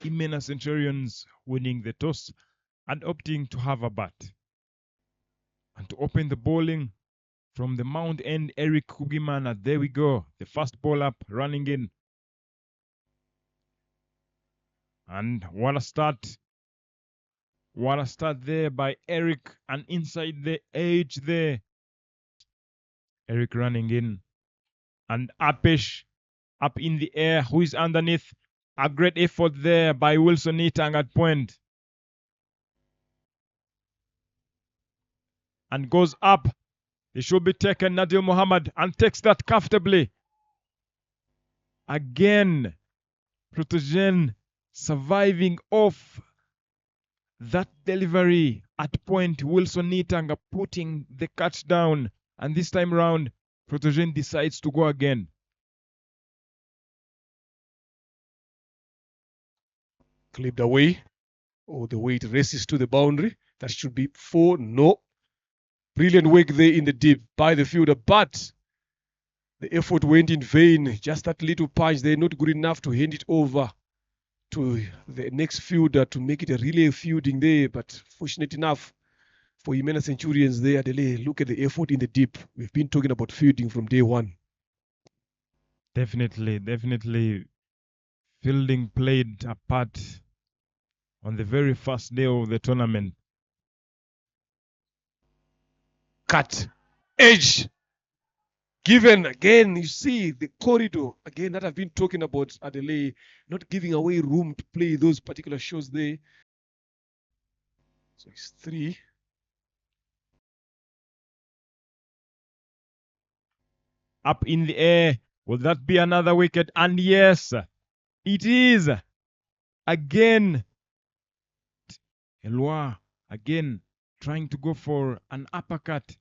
Imena Centurions winning the toss and opting to have a bat. And to open the bowling from the Mount End, Eric Kugimana. There we go. The first ball up, running in. And what a start. What a start there by Eric. And inside the edge there. Eric running in. And Apesh up in the air. Who is underneath? A great effort there by Wilson Nitang at point. And goes up. It should be taken, Nadil Muhammad, and takes that comfortably. Again, Protogen surviving off that delivery at point. Wilson Nitanga putting the catch down. And this time round, Protogen decides to go again. Clipped away. Oh, the way it races to the boundary. That should be 4. No. Brilliant work there in the deep by the fielder, but the effort went in vain. Just that little punch there, not good enough to hand it over to the next fielder to make it a relay fielding there. But fortunate enough for Imena Centurions there, Adele, look at the effort in the deep. We've been talking about fielding from day one. Definitely. Fielding played a part on the very first day of the tournament. Cut. Edge. Given again, you see the corridor again that I've been talking about, Adelaide, not giving away room to play those particular shots there. So it's 3. Up in the air. Will that be another wicket? And yes, it is. Again. Elwa again trying to go for an uppercut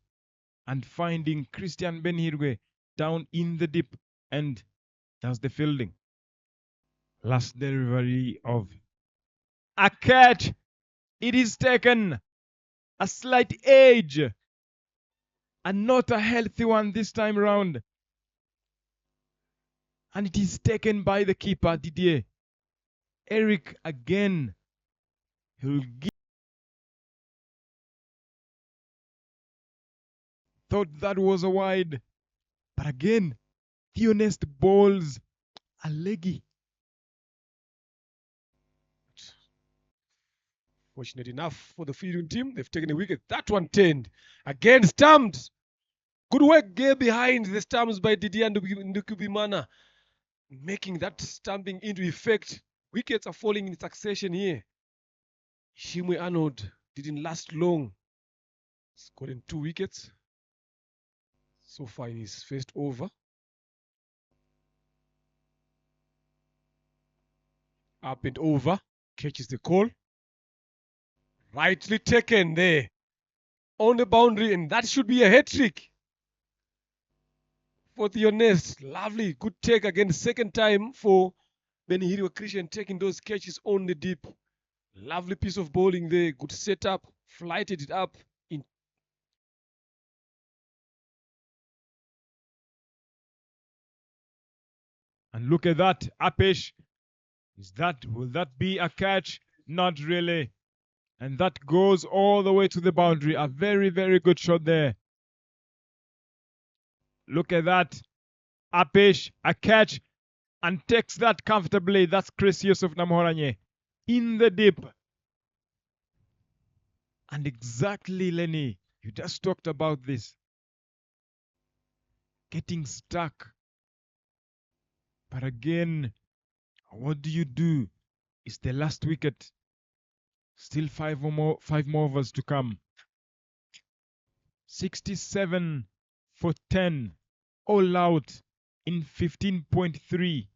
and finding Christian Benhirwe down in the deep, and that's the fielding. Last delivery of a catch. It is taken. A slight edge and not a healthy one this time round. And it is taken by the keeper, Didier. Eric again. He'll give. Thought that was a wide. But again, Theonest balls a leggy. Fortunate enough for the fielding team, they've taken a wicket. That one turned. Again, stumped. Good work there behind the stumps by Didier Ndukubimana, making that stumping into effect. Wickets are falling in succession here. Shimwe Arnold didn't last long. He's gotten 2 wickets so far in his first over. Up and over. Catches the call. Rightly taken there on the boundary, and that should be a hat-trick for Theonest. Lovely, good take again. Second time for Benihiro Christian taking those catches on the deep. Lovely piece of bowling there. Good setup. Flighted it up. And look at that, Apesh. Will that be a catch? Not really. And that goes all the way to the boundary. A very, very good shot there. Look at that. Apesh, a catch, and takes that comfortably. That's Chris Yusuf Namhoranye in the deep. And exactly, Lenny, you just talked about this. Getting stuck. But again, what do you do? It's the last wicket. Still 5 more overs to come. 67 for 10. All out in 15.3.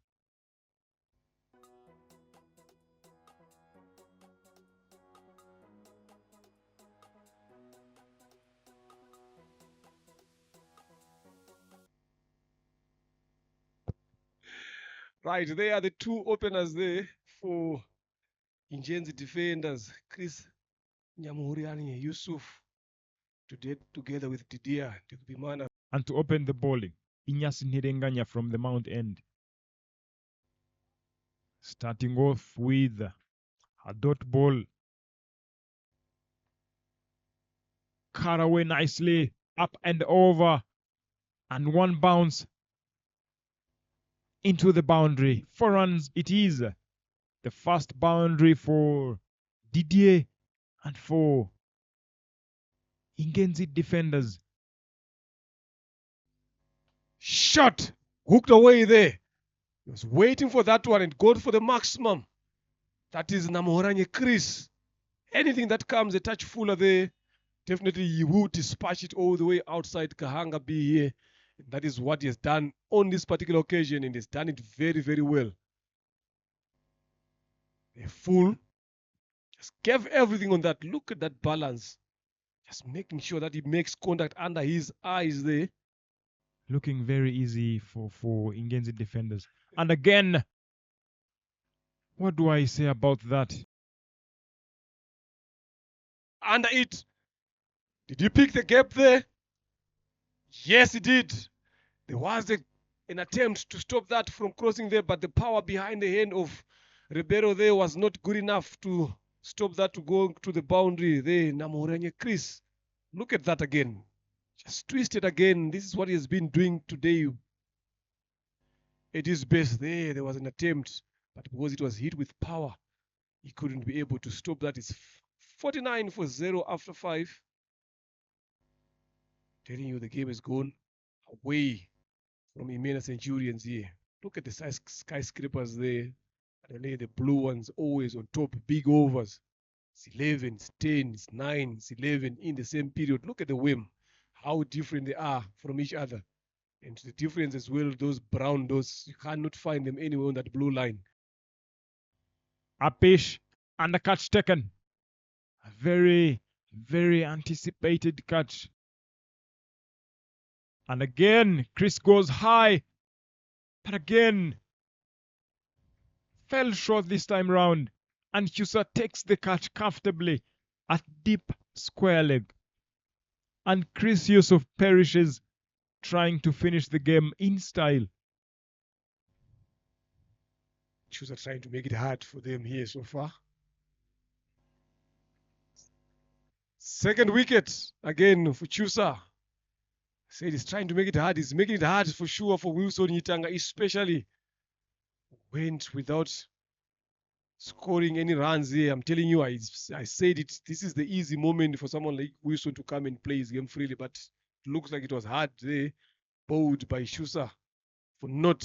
Right, they are the 2 openers there for Ingenzi defenders. Chris Nyamuriani Yusuf together with Didier Ndukubimana. And to open the bowling, Inyas Nhirenganya from the Mount End. Starting off with a dot ball. Cut away nicely, up and over, and one bounce into the boundary. 4 runs it is. The first boundary for Didier and for Ingenzi defenders. Shot! Hooked away there. He was waiting for that one and got for the maximum. That is Namoranye Chris. Anything that comes a touch fuller there, definitely he will dispatch it all the way outside Kahanga B here. And that is what he has done on this particular occasion, and he's done it very, very well. A full. Just gave everything on that. Look at that balance. Just making sure that he makes contact under his eyes there. Looking very easy for Ingenzi defenders. And again, what do I say about that? Under it. Did he pick the gap there? Yes, he did. There was an attempt to stop that from crossing there, but the power behind the hand of Ribeiro there was not good enough to stop that to go to the boundary there. Namoranye Chris. Look at that again. Just twisted again. This is what he has been doing today. At his best there was an attempt, but because it was hit with power, he couldn't be able to stop that. It's 49 for 0 after 5. Telling you the game is gone away from Imena Centurions here. Look at the skyscrapers there. And the blue ones always on top, big overs. It's 11, it's 10, it's 9, it's 11 in the same period. Look at the whim, how different they are from each other. And the difference as well, those brown, you cannot find them anywhere on that blue line. Apish and the catch taken. A very, very anticipated catch. And again, Chris goes high. But again, fell short this time round. And Husa takes the catch comfortably at deep square leg. And Chris Yusuf perishes, trying to finish the game in style. Chusa trying to make it hard for them here so far. Second wicket again for Chusa. Said he's trying to make it hard. He's making it hard for sure for Wilson Yitanga, especially. Went without scoring any runs here. I'm telling you, I said it. This is the easy moment for someone like Wilson to come and play his game freely, but it looks like it was hard there, bowled by Chusa for not.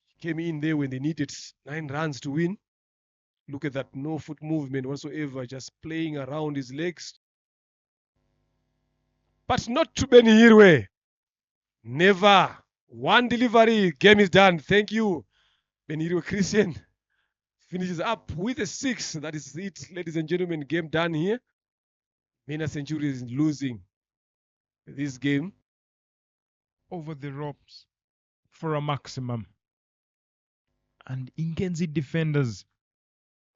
He came in there when they needed 9 runs to win. Look at that, no foot movement whatsoever, just playing around his legs. But not too many Hirwe. Never. One delivery, game is done. Thank you, Beniro Christian. Finishes up with a 6. That is it, ladies and gentlemen. Game done here. Imena Centurions is losing this game. Over the ropes for a maximum. And Ingenzi defenders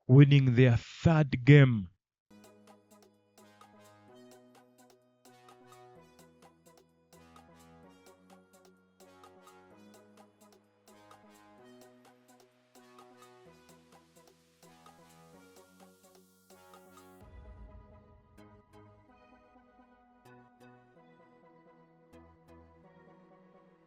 winning their 3rd game